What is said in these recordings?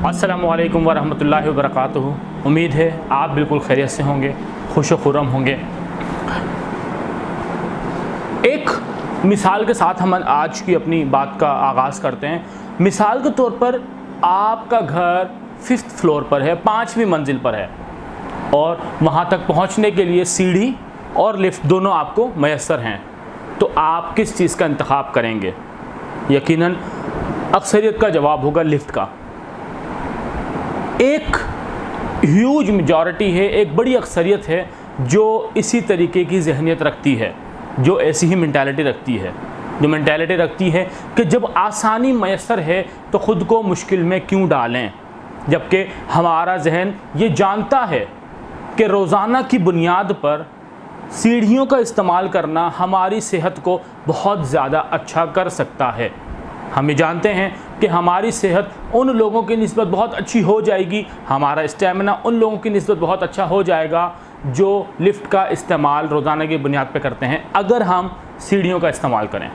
अस्सलामुअलैकुम वरहमतुल्लाहि वबरकातुहू। उम्मीद है आप बिल्कुल खैरियत से होंगे, खुश व खुर्रम होंगे। एक मिसाल के साथ हम आज की अपनी बात का आगाज़ करते हैं। मिसाल के तौर पर आपका घर 5th फ्लोर पर है, 5वीं मंजिल पर है और वहाँ तक पहुँचने के लिए सीढ़ी और लिफ्ट दोनों आपको मैसर हैं, तो आप किस चीज़ का इंतखाब करेंगे? यकीनन अक्सरियत का जवाब होगा लिफ्ट का। एक ह्यूज मेजॉरिटी है, एक बड़ी अक्सरियत है जो इसी तरीके की जहनियत रखती है, जो ऐसी ही मेंटालिटी रखती है, जो मेंटालिटी रखती है कि जब आसानी मैसर है तो ख़ुद को मुश्किल में क्यों डालें। जबकि हमारा जहन ये जानता है कि रोज़ाना की बुनियाद पर सीढ़ियों का इस्तेमाल करना हमारी सेहत को बहुत ज़्यादा अच्छा कर सकता है। हम ये जानते हैं कि हमारी सेहत उन लोगों की निस्बत बहुत अच्छी हो जाएगी, हमारा स्टेमिना उन लोगों की निस्बत बहुत अच्छा हो जाएगा जो लिफ्ट का इस्तेमाल रोज़ाना की बुनियाद पे करते हैं, अगर हम सीढ़ियों का इस्तेमाल करें।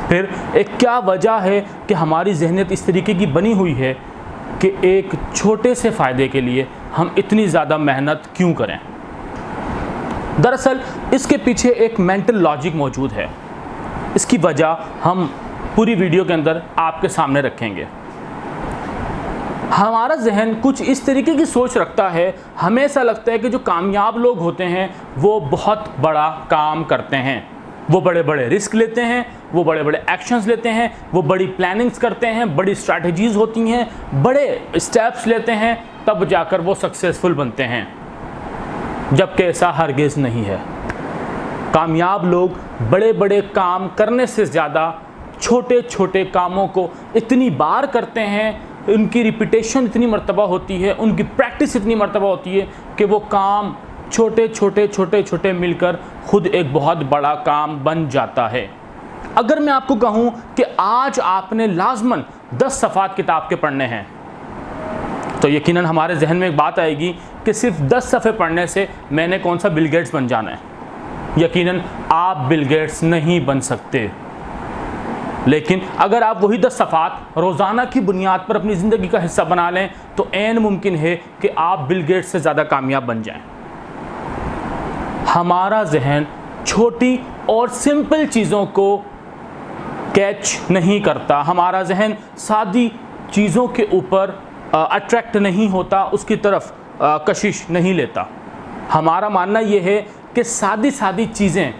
फिर एक क्या वजह है कि हमारी जहनियत इस तरीके की बनी हुई है कि एक छोटे से फ़ायदे के लिए हम इतनी ज़्यादा मेहनत क्यों करें? दरअसल इसके पीछे एक मेंटल लॉजिक मौजूद है। इसकी वजह हम पूरी वीडियो के अंदर आपके सामने रखेंगे। हमारा जहन कुछ इस तरीके की सोच रखता है, हमें ऐसा लगता है कि जो कामयाब लोग होते हैं वो बहुत बड़ा काम करते हैं, वो बड़े बड़े रिस्क लेते हैं, वो बड़े बड़े एक्शंस लेते हैं, वो बड़ी प्लानिंग्स करते हैं, बड़ी स्ट्रैटेजीज होती हैं, बड़े स्टेप्स लेते हैं, तब जाकर वो सक्सेसफुल बनते हैं। जबकि ऐसा हरगिज़ नहीं है। कामयाब लोग बड़े बड़े काम करने से ज़्यादा छोटे छोटे कामों को इतनी बार करते हैं, उनकी रिपीटेशन इतनी मर्तबा होती है, उनकी प्रैक्टिस इतनी मर्तबा होती है कि वो काम छोटे छोटे छोटे छोटे मिलकर खुद एक बहुत बड़ा काम बन जाता है। अगर मैं आपको कहूँ कि आज आपने लाजमन 10 सफ़ात किताब के पढ़ने हैं, तो यकीनन हमारे जहन में एक बात आएगी कि सिर्फ 10 सफ़े पढ़ने से मैंने कौन सा बिल गेट्स बन जाना है। यकीनन आप बिल गेट्स नहीं बन सकते। लेकिन अगर आप वही 10 सफ़ात रोज़ाना की बुनियाद पर अपनी ज़िंदगी का हिस्सा बना लें तो ऐन मुमकिन है कि आप बिल गेट्स से ज़्यादा कामयाब बन जाएं। हमारा जहन छोटी और सिंपल चीज़ों को कैच नहीं करता, हमारा जहन सादी चीज़ों के ऊपर अट्रैक्ट नहीं होता, उसकी तरफ कशिश नहीं लेता। हमारा मानना यह है कि सादी सादी चीज़ें,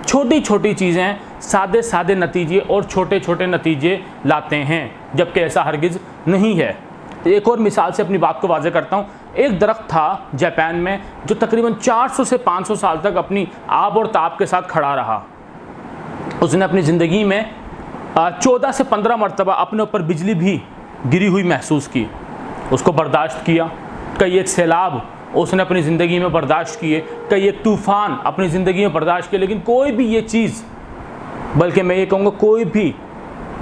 छोटी छोटी चीज़ें सादे सादे नतीजे और छोटे छोटे नतीजे लाते हैं, जबकि ऐसा हरगिज़ नहीं है। एक और मिसाल से अपनी बात को वाज़ेह करता हूँ। एक दरख्त था जापान में जो तकरीबन 400 से 500 साल तक अपनी आब और ताप के साथ खड़ा रहा। उसने अपनी ज़िंदगी में 14 से 15 मरतबा अपने ऊपर बिजली भी गिरी हुई महसूस की, उसको बर्दाश्त किया। कई एक सैलाब उसने अपनी ज़िंदगी में बर्दाश्त किए, कई एक तूफ़ान अपनी ज़िंदगी में बर्दाश्त किए, लेकिन कोई भी ये चीज़, बल्कि मैं ये कहूँगा कोई भी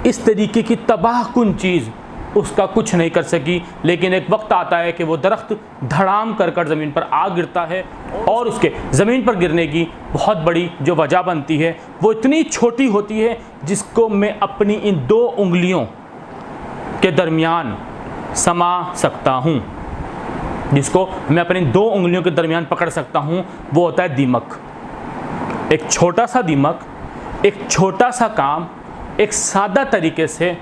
इस तरीके की तबाहकुन चीज़ उसका कुछ नहीं कर सकी। लेकिन एक वक्त आता है कि वो दरख्त धड़ाम कर ज़मीन पर आ गिरता है और उसके ज़मीन पर गिरने की बहुत बड़ी जो वजह बनती है वो इतनी छोटी होती है जिसको मैं अपनी इन 2 उंगलियों के दरमियान समा सकता हूँ, जिसको मैं अपनी 2 उंगलियों के दरमियान पकड़ सकता हूँ। वो होता है दीमक। एक छोटा सा दीमक, एक छोटा सा काम एक सादा तरीके से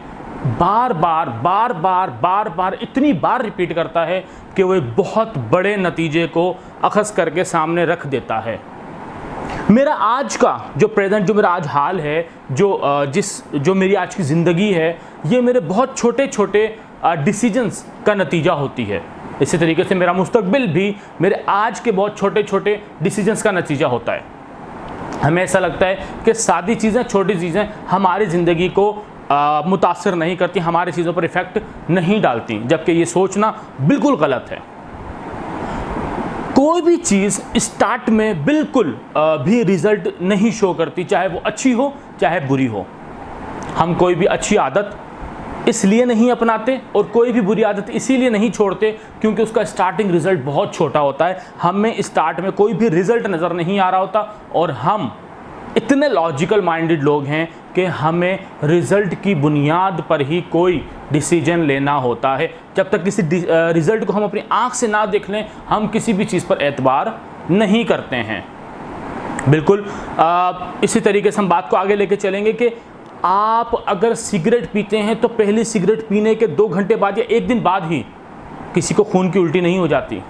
बार बार इतनी बार रिपीट करता है कि वो एक बहुत बड़े नतीजे को अखज़ करके सामने रख देता है। मेरा आज का जो प्रेजेंट, जो मेरा आज हाल है, जो मेरी आज की ज़िंदगी है, ये मेरे बहुत छोटे छोटे डिसीजंस का नतीजा होती है। इसी तरीके से मेरा मुस्तकबिल भी मेरे आज के बहुत छोटे छोटे डिसीजंस का नतीजा होता है। हमें ऐसा लगता है कि सादी चीज़ें, छोटी चीज़ें हमारी ज़िंदगी को मुतासर नहीं करती, हमारी चीज़ों पर इफ़ेक्ट नहीं डालती, जबकि ये सोचना बिल्कुल गलत है। कोई भी चीज़ स्टार्ट में बिल्कुल भी रिज़ल्ट नहीं शो करती, चाहे वो अच्छी हो चाहे बुरी हो। हम कोई भी अच्छी आदत इसलिए नहीं अपनाते और कोई भी बुरी आदत इसीलिए नहीं छोड़ते क्योंकि उसका स्टार्टिंग रिज़ल्ट बहुत छोटा होता है, हमें स्टार्ट में कोई भी रिज़ल्ट नज़र नहीं आ रहा होता और हम इतने लॉजिकल माइंडेड लोग हैं कि हमें रिज़ल्ट की बुनियाद पर ही कोई डिसीजन लेना होता है। जब तक किसी रिज़ल्ट को हम अपनी आँख से ना देख लें, हम किसी भी चीज़ पर एतबार नहीं करते हैं। बिल्कुल इसी तरीके से हम बात को आगे लेके चलेंगे कि आप अगर सिगरेट पीते हैं तो पहली सिगरेट पीने के 2 घंटे बाद या 1 दिन बाद ही किसी को खून की उल्टी नहीं हो जाती।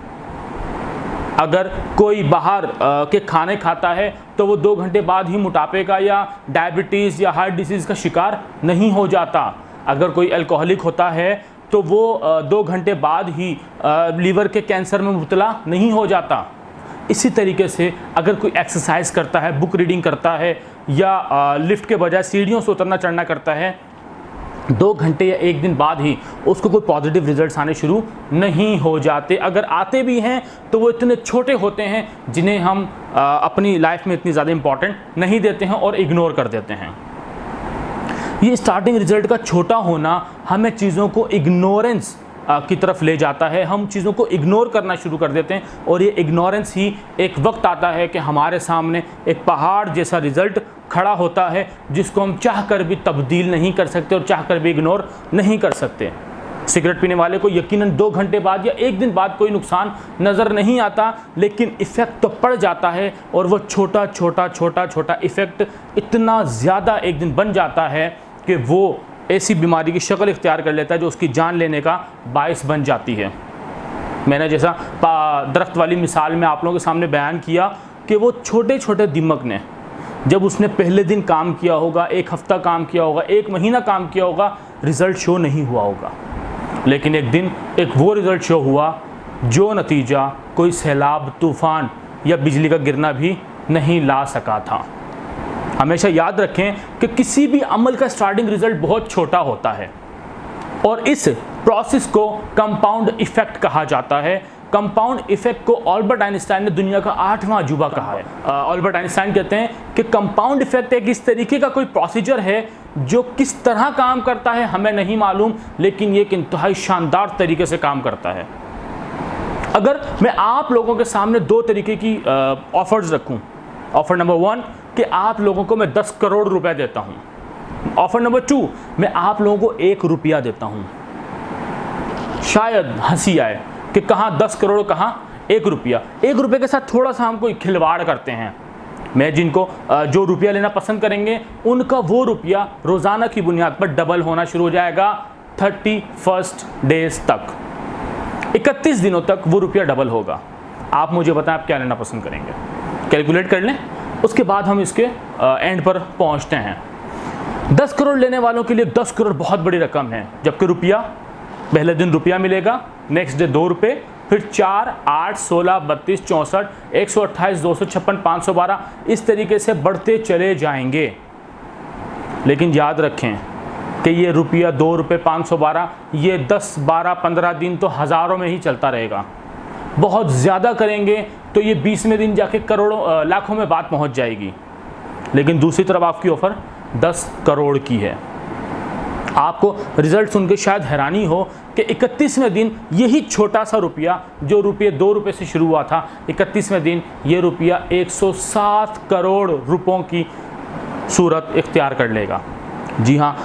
अगर कोई बाहर के खाने खाता है तो वो 2 घंटे बाद ही मोटापे का या डायबिटीज़ या हार्ट डिसीज़ का शिकार नहीं हो जाता। अगर कोई अल्कोहलिक होता है तो वो 2 घंटे बाद ही लीवर के कैंसर में मुब्तला नहीं हो जाता। इसी तरीके से अगर कोई एक्सरसाइज करता है, बुक रीडिंग करता है या लिफ्ट के बजाय सीढ़ियों से उतरना चढ़ना करता है, 2 घंटे या 1 दिन बाद ही उसको कोई पॉजिटिव रिजल्ट्स आने शुरू नहीं हो जाते। अगर आते भी हैं तो वो इतने छोटे होते हैं जिन्हें हम अपनी लाइफ में इतनी ज़्यादा इम्पॉर्टेंट नहीं देते हैं और इग्नोर कर देते हैं। ये स्टार्टिंग रिजल्ट का छोटा होना हमें चीज़ों को इग्नोरेंस की तरफ ले जाता है। हम चीज़ों को इग्नोर करना शुरू कर देते हैं और ये इग्नोरेंस ही एक वक्त आता है कि हमारे सामने एक पहाड़ जैसा रिज़ल्ट खड़ा होता है जिसको हम चाह कर भी तब्दील नहीं कर सकते और चाह कर भी इग्नोर नहीं कर सकते। सिगरेट पीने वाले को यकीनन 2 घंटे बाद या 1 दिन बाद कोई नुकसान नज़र नहीं आता, लेकिन इफ़ेक्ट तो पड़ जाता है और वो छोटा छोटा छोटा छोटा इफ़ेक्ट इतना ज़्यादा एक दिन बन जाता है कि वो ऐसी बीमारी की शक्ल इख्तियार कर लेता है जो उसकी जान लेने का बायस बन जाती है। मैंने जैसा दरख्त वाली मिसाल में आप लोगों के सामने बयान किया कि वो छोटे छोटे दीमक ने जब उसने पहले दिन काम किया होगा, 1 हफ़्ता काम किया होगा, 1 महीना काम किया होगा, रिज़ल्ट शो नहीं हुआ होगा, लेकिन एक दिन एक वो रिज़ल्ट शो हुआ जो नतीजा कोई सैलाब, तूफ़ान या बिजली का गिरना भी नहीं ला सका था। हमेशा याद रखें कि किसी भी अमल का स्टार्टिंग रिजल्ट बहुत छोटा होता है और इस प्रोसेस को कंपाउंड इफेक्ट कहा जाता है। कंपाउंड इफेक्ट को अल्बर्ट आइंस्टाइन ने दुनिया का 8वां अजूबा कहा है। अल्बर्ट आइंस्टाइन कहते हैं कि कंपाउंड इफेक्ट एक इस तरीके का कोई प्रोसीजर है जो किस तरह काम करता है हमें नहीं मालूम, लेकिन ये एक इंतहाई शानदार तरीके से काम करता है। अगर मैं आप लोगों के सामने 2 तरीके की ऑफर्स रखूं, ऑफर नंबर 1 कि आप लोगों को मैं 10 करोड़ रुपए देता हूं, ऑफर नंबर 2 मैं आप लोगों को 1 रुपया देता हूं, शायद हंसी आए कि कहाँ 10 करोड़ कहाँ 1 रुपया। 1 रुपये के साथ थोड़ा सा हम कोई खिलवाड़ करते हैं। मैं जिनको जो रुपया लेना पसंद करेंगे उनका वो रुपया रोज़ाना की बुनियाद पर डबल होना शुरू हो जाएगा 31 डेज तक। 31 दिनों तक वो रुपया डबल होगा। आप मुझे बताएं आप क्या लेना पसंद करेंगे, कैलकुलेट कर लें, उसके बाद हम इसके एंड पर पहुंचते हैं। 10 करोड़ लेने वालों के लिए 10 करोड़ बहुत बड़ी रकम है, जबकि रुपया पहले दिन रुपया मिलेगा, नेक्स्ट डे 2 रुपये, फिर 4, 8, 16, 32, 64, 128, 256, 512 इस तरीके से बढ़ते चले जाएंगे। लेकिन याद रखें कि ये रुपया 2 रुपये 512 ये 10, 12, 15 दिन तो हज़ारों में ही चलता रहेगा। बहुत ज़्यादा करेंगे तो ये 20वें दिन जाके करोड़ों लाखों में बात पहुंच जाएगी। लेकिन दूसरी तरफ आपकी ऑफ़र 10 करोड़ की है। आपको रिज़ल्ट सुन के शायद हैरानी हो कि 31वें दिन यही छोटा सा रुपया जो रुपये 2 रुपये से शुरू हुआ था, 31वें दिन ये रुपया 107 करोड़ रुपयों की सूरत इख्तियार कर लेगा। जी हाँ,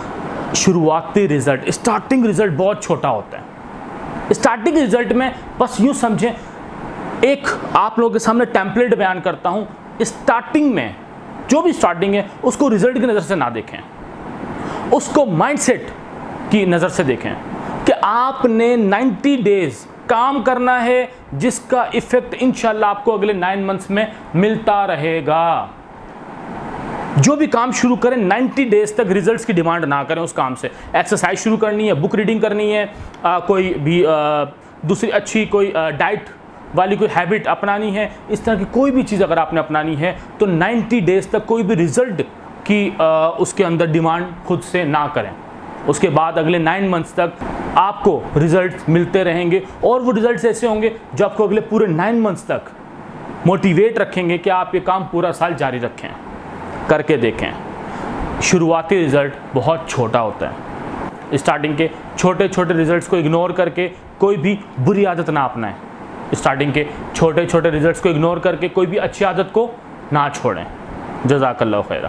शुरुआती रिज़ल्ट, स्टार्टिंग रिज़ल्ट बहुत छोटा होता है। स्टार्टिंग रिज़ल्ट में बस यूँ समझें, एक आप लोगों के सामने टेम्पलेट बयान करता हूँ। स्टार्टिंग में जो भी स्टार्टिंग है उसको रिज़ल्ट की नज़र से ना देखें, उसको माइंडसेट की नज़र से देखें कि आपने 90 डेज़ काम करना है जिसका इफ़ेक्ट इंशाल्लाह आपको अगले 9 मंथ्स में मिलता रहेगा। जो भी काम शुरू करें 90 डेज़ तक रिजल्ट्स की डिमांड ना करें उस काम से। एक्सरसाइज शुरू करनी है, बुक रीडिंग करनी है, कोई भी दूसरी अच्छी कोई डाइट वाली कोई हैबिट अपनानी है, इस तरह की कोई भी चीज़ अगर आपने अपनानी है तो 90 डेज़ तक कोई भी रिज़ल्ट की उसके अंदर डिमांड खुद से ना करें। उसके बाद अगले 9 मंथ्स तक आपको रिज़ल्ट मिलते रहेंगे और वो रिज़ल्ट्स ऐसे होंगे जो आपको अगले पूरे 9 मंथ्स तक मोटिवेट रखेंगे कि आप ये काम पूरा साल जारी रखें, करके देखें। शुरुआती रिज़ल्ट बहुत छोटा होता है। स्टार्टिंग के छोटे छोटे रिज़ल्ट्स को इग्नोर करके कोई भी बुरी आदत ना अपनाएं। स्टार्टिंग के छोटे छोटे रिज़ल्ट्स को इग्नोर करके कोई भी अच्छी आदत को ना छोड़ें। जज़ाकल्लाहु खैरा।